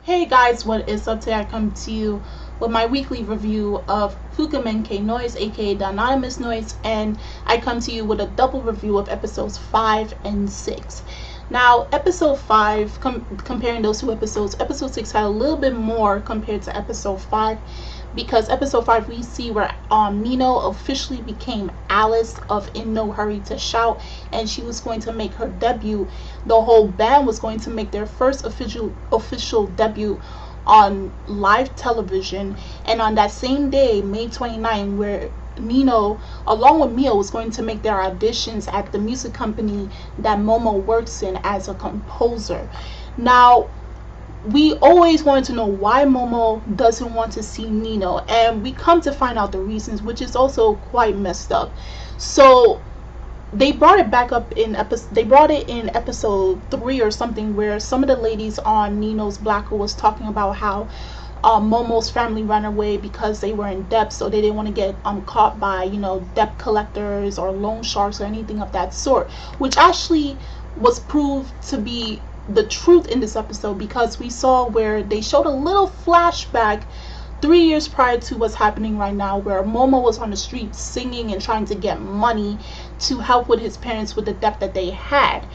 Hey guys, what is up? Today I come to you with my weekly review of Fukumenkei Noise, aka the Anonymous Noise, and I come to you with a double review of episodes 5 and 6. Now, episode 5, comparing those two episodes, episode 6 had a little bit more compared to episode 5, because episode 5 we see where Nino officially became Alice of In No Hurry to Shout, and she was going to make her debut. The whole band was going to make their first official debut on live television, and on that same day, May 29, where Nino along with Miou was going to make their auditions at the music company that Momo works in as a composer. Now, we always wanted to know why Momo doesn't want to see Nino, and we come to find out the reasons, which is also quite messed up. So they brought it back up in episode 3 or something, where some of the ladies on Nino's Black Hole was talking about how Momo's family ran away because they were in debt, so they didn't want to get caught by debt collectors or loan sharks or anything of that sort, which actually was proved to be the truth in this episode, because we saw where they showed a little flashback 3 years prior to what's happening right now, where Momo was on the street singing and trying to get money to help with his parents with the debt that they had.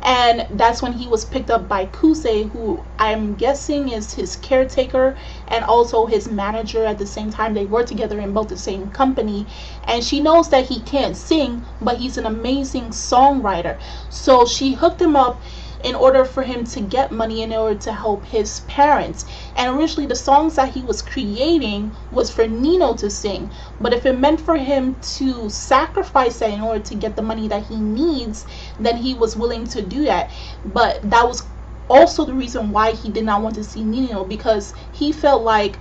And that's when he was picked up by Kuse, who I'm guessing is his caretaker and also his manager at the same time. They work together in both the same company, and she knows that he can't sing, but he's an amazing songwriter. So she hooked him up in order for him to get money, in order to help his parents. And originally the songs that he was creating was for Nino to sing, but if it meant for him to sacrifice that in order to get the money that he needs, then he was willing to do that. But that was also the reason why he did not want to see Nino, because he felt like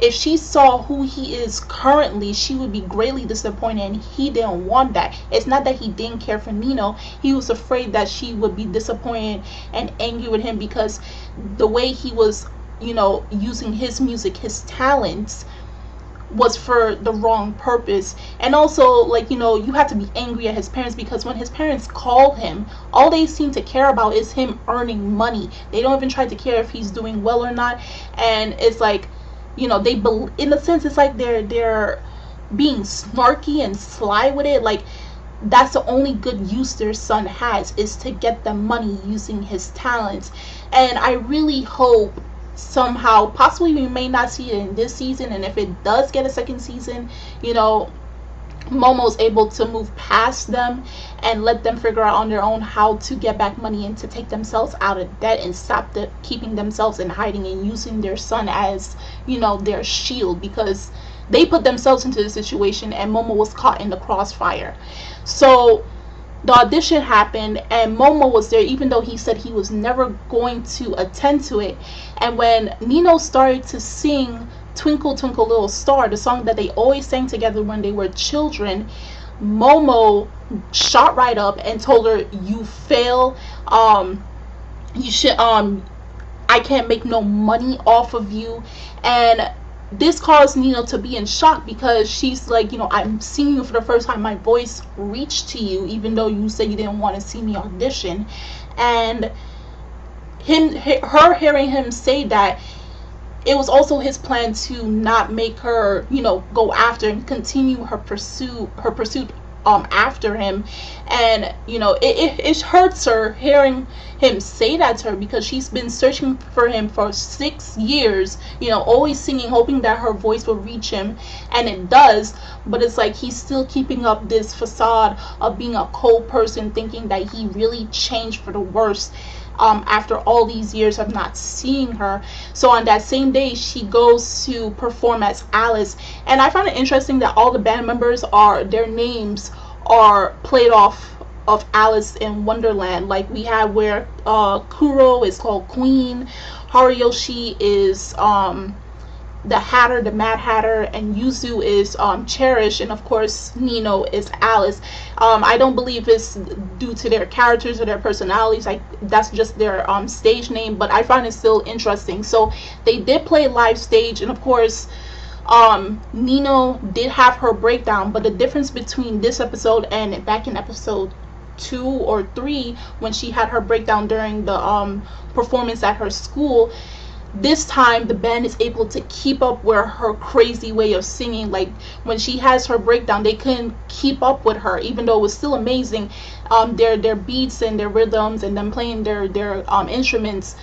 if she saw who he is currently, she would be greatly disappointed, and he didn't want that. It's not that he didn't care for Nino, he was afraid that she would be disappointed and angry with him because the way he was, using his music, his talents, was for the wrong purpose. And also, you have to be angry at his parents, because when his parents call him, all they seem to care about is him earning money. They don't even try to care if he's doing well or not. And it's like, they in a sense, it's like they're being snarky and sly with it. Like, that's the only good use their son has, is to get the money using his talents. And I really hope somehow, possibly we may not see it in this season, and if it does get a second season, Momo's able to move past them and let them figure out on their own how to get back money and to take themselves out of debt and stop keeping themselves in hiding and using their son as, their shield, because they put themselves into the situation and Momo was caught in the crossfire. So the audition happened and Momo was there, even though he said he was never going to attend to it. And when Nino started to sing Twinkle Twinkle Little Star, the song that they always sang together when they were children, Momo shot right up and told her, "You fail. You should. I can't make no money off of you." And this caused Nino to be in shock, because she's like, I'm seeing you for the first time. My voice reached to you, even though you said you didn't want to see me audition. And her hearing him say that, it was also his plan to not make her, go after and continue her pursuit after him. And it hurts her hearing him say that to her, because she's been searching for him for 6 years, always singing, hoping that her voice will reach him, and it does. But it's like he's still keeping up this facade of being a cold person, thinking that he really changed for the worse after all these years of not seeing her. So on that same day, she goes to perform as Alice, and I found it interesting that all the band members their names are played off of Alice in Wonderland. Like, we have where Kuro is called Queen, Hariyoshi is the Hatter, the Mad Hatter, and Yuzu is Cherish, and of course Nino is Alice. I don't believe it's due to their characters or their personalities, like that's just their stage name, but I find it still interesting. So they did play live stage, and of course Nino did have her breakdown, but the difference between this episode and back in episode 2 or 3, when she had her breakdown during the performance at her school, this time the band is able to keep up with her crazy way of singing. Like when she has her breakdown, they couldn't keep up with her, even though it was still amazing. Their beats and their rhythms and them playing their instruments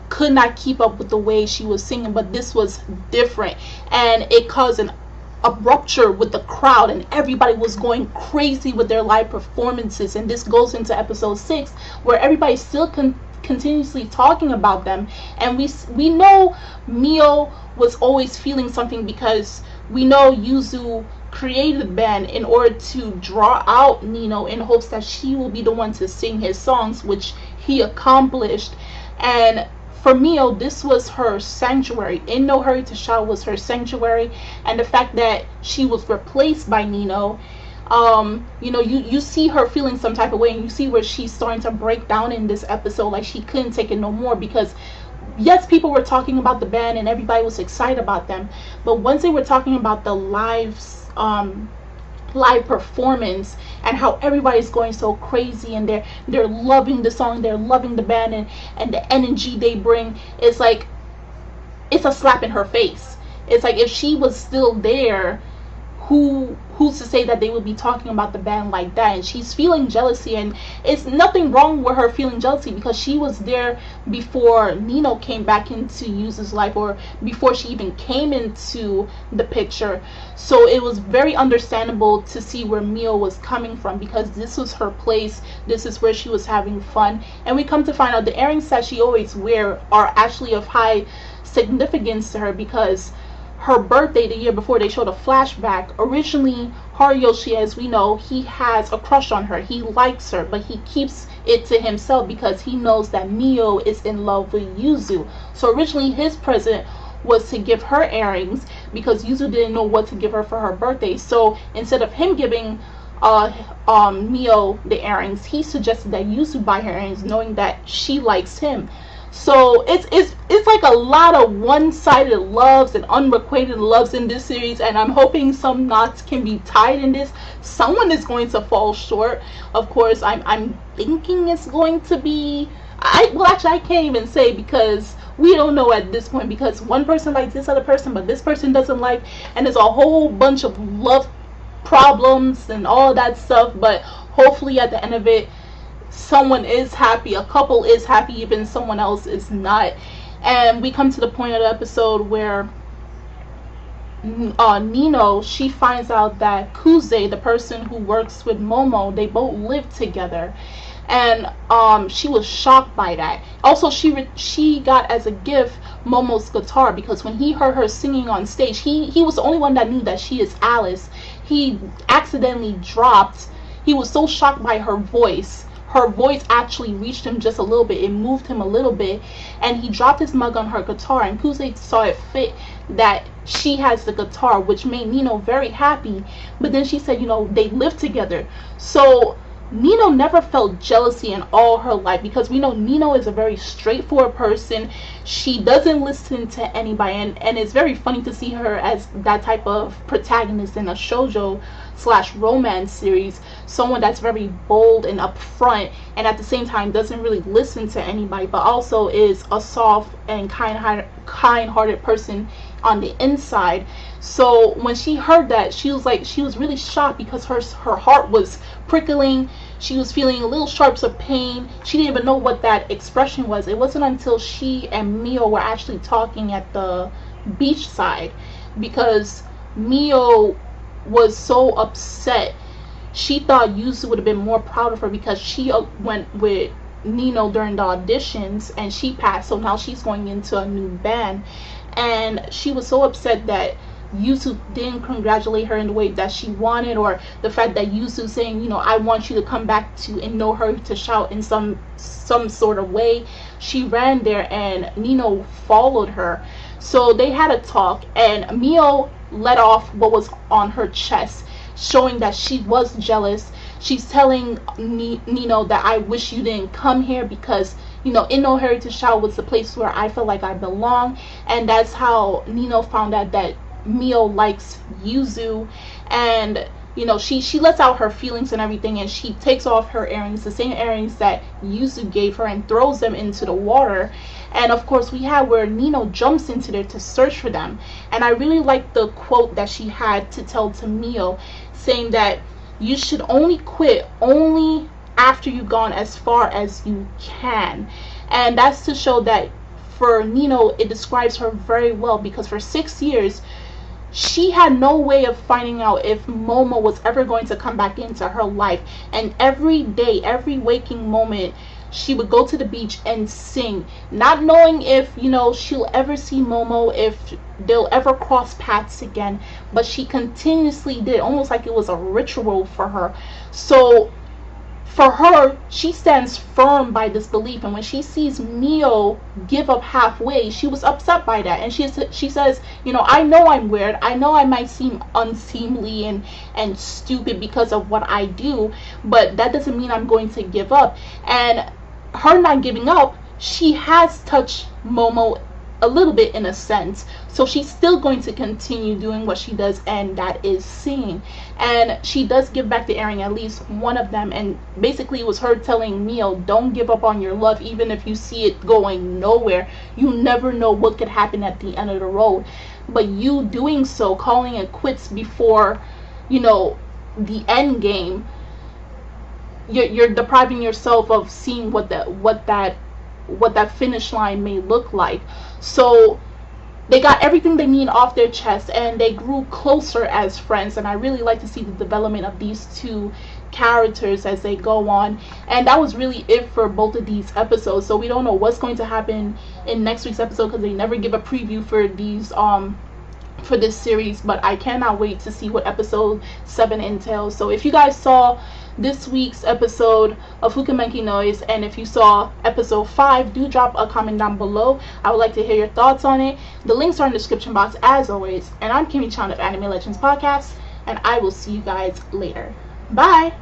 could not keep up with the way she was singing. But this was different, and it caused a rupture with the crowd, and everybody was going crazy with their live performances. And this goes into episode 6, where everybody's still continuously talking about them, and we know Miou was always feeling something, because we know Yuzu created the band in order to draw out Nino in hopes that she will be the one to sing his songs, which he accomplished. And for Miou, this was her sanctuary. In No Hurry to Shout was her sanctuary, and the fact that she was replaced by Nino, you know, you see her feeling some type of way, and you see where she's starting to break down in this episode. Like she couldn't take it no more, because yes, people were talking about the band and everybody was excited about them, but once they were talking about the live performance and how everybody's going so crazy, and they're loving the song, they're loving the band, and the energy they bring, it's like it's a slap in her face. It's like if she was still there, who's to say that they would be talking about the band like that? And she's feeling jealousy, and it's nothing wrong with her feeling jealousy, because she was there before Nino came back into Yuzu's life, or before she even came into the picture. So it was very understandable to see where Miou was coming from, because this was her place, this is where she was having fun. And we come to find out the earrings that she always wear are actually of high significance to her, because her birthday the year before, they showed a flashback. Originally, Horiyoshi, as we know, he has a crush on her. He likes her, but he keeps it to himself because he knows that Miou is in love with Yuzu. So originally, his present was to give her earrings, because Yuzu didn't know what to give her for her birthday. So instead of him giving Miou the earrings, he suggested that Yuzu buy her earrings, knowing that she likes him. So it's like a lot of one-sided loves and unrequited loves in this series, and I'm hoping some knots can be tied in this. Someone is going to fall short. Of course, I'm thinking it's going to be, well actually I can't even say, because we don't know at this point, because one person likes this other person, but this person doesn't like, and there's a whole bunch of love problems and all that stuff. But hopefully at the end of it, someone is happy, a couple is happy, even someone else is not. And we come to the point of the episode where Nino, she finds out that Kuze, the person who works with Momo, they both live together, and she was shocked by that. Also, she got as a gift Momo's guitar, because when he heard her singing on stage, he was the only one that knew that she is Alice. He accidentally dropped, he was so shocked by her voice. Her voice actually reached him just a little bit. It moved him a little bit, and he dropped his mug on her guitar, and Kuze saw it fit that she has the guitar, which made Nino very happy. But then she said, you know, they live together. So Nino never felt jealousy in all her life, because we know Nino is a very straightforward person. She doesn't listen to anybody, and it's very funny to see her as that type of protagonist in a shoujo / romance series. Someone that's very bold and upfront, and at the same time doesn't really listen to anybody, but also is a soft and kind-hearted person on the inside. So when she heard that, she was really shocked, because her heart was prickling. She was feeling little sharps of pain. She didn't even know what that expression was. It wasn't until she and Miou were actually talking at the beach side, because Miou was so upset. She thought Yuzu would have been more proud of her, because she went with Nino during the auditions and she passed, so now she's going into a new band. And she was so upset that Yuzu didn't congratulate her in the way that she wanted, or the fact that Yuzu saying, you know, I want you to come back to In No Hurry to Shout in some sort of way. She ran there and Nino followed her. So they had a talk, and Miou let off what was on her chest, showing that she was jealous. She's telling Nino that I wish you didn't come here, because, you know, In No Hurry to Shout was the place where I felt like I belong. And that's how Nino found out that Miou likes Yuzu. And she lets out her feelings and everything, and she takes off her earrings, the same earrings that Yuzu gave her, and throws them into the water. And of course we have where Nino jumps into there to search for them. And I really like the quote that she had to tell to Miou, saying that you should only quit only after you've gone as far as you can. And that's to show that for Nino, it describes her very well, because for 6 years she had no way of finding out if Momo was ever going to come back into her life. And every day, every waking moment, she would go to the beach and sing, not knowing if she'll ever see Momo, if they'll ever cross paths again. But she continuously did, almost like it was a ritual for her. So for her, she stands firm by this belief, and when she sees Miou give up halfway, she was upset by that. And she says, I know I'm weird, I know I might seem unseemly and stupid because of what I do, but that doesn't mean I'm going to give up. And her not giving up, she has touched Momo a little bit in a sense, so she's still going to continue doing what she does, and that is singing. And she does give back the earring, at least one of them, and basically it was her telling Miou, don't give up on your love, even if you see it going nowhere. You never know what could happen at the end of the road. But you doing so, calling it quits before the end game, you're depriving yourself of seeing what that finish line may look like. So they got everything they need off their chest, and they grew closer as friends. And I really like to see the development of these two characters as they go on. And that was really it for both of these episodes. So we don't know what's going to happen in next week's episode, because they never give a preview for these for this series. But I cannot wait to see what episode 7 entails. So if you guys saw this week's episode of Fukumenkei Noise, and if you saw episode 5, do drop a comment down below. I would like to hear your thoughts on it. The links are in the description box as always. And I'm Kimmy Chan of Anime Legends Podcast, and I will see you guys later. Bye!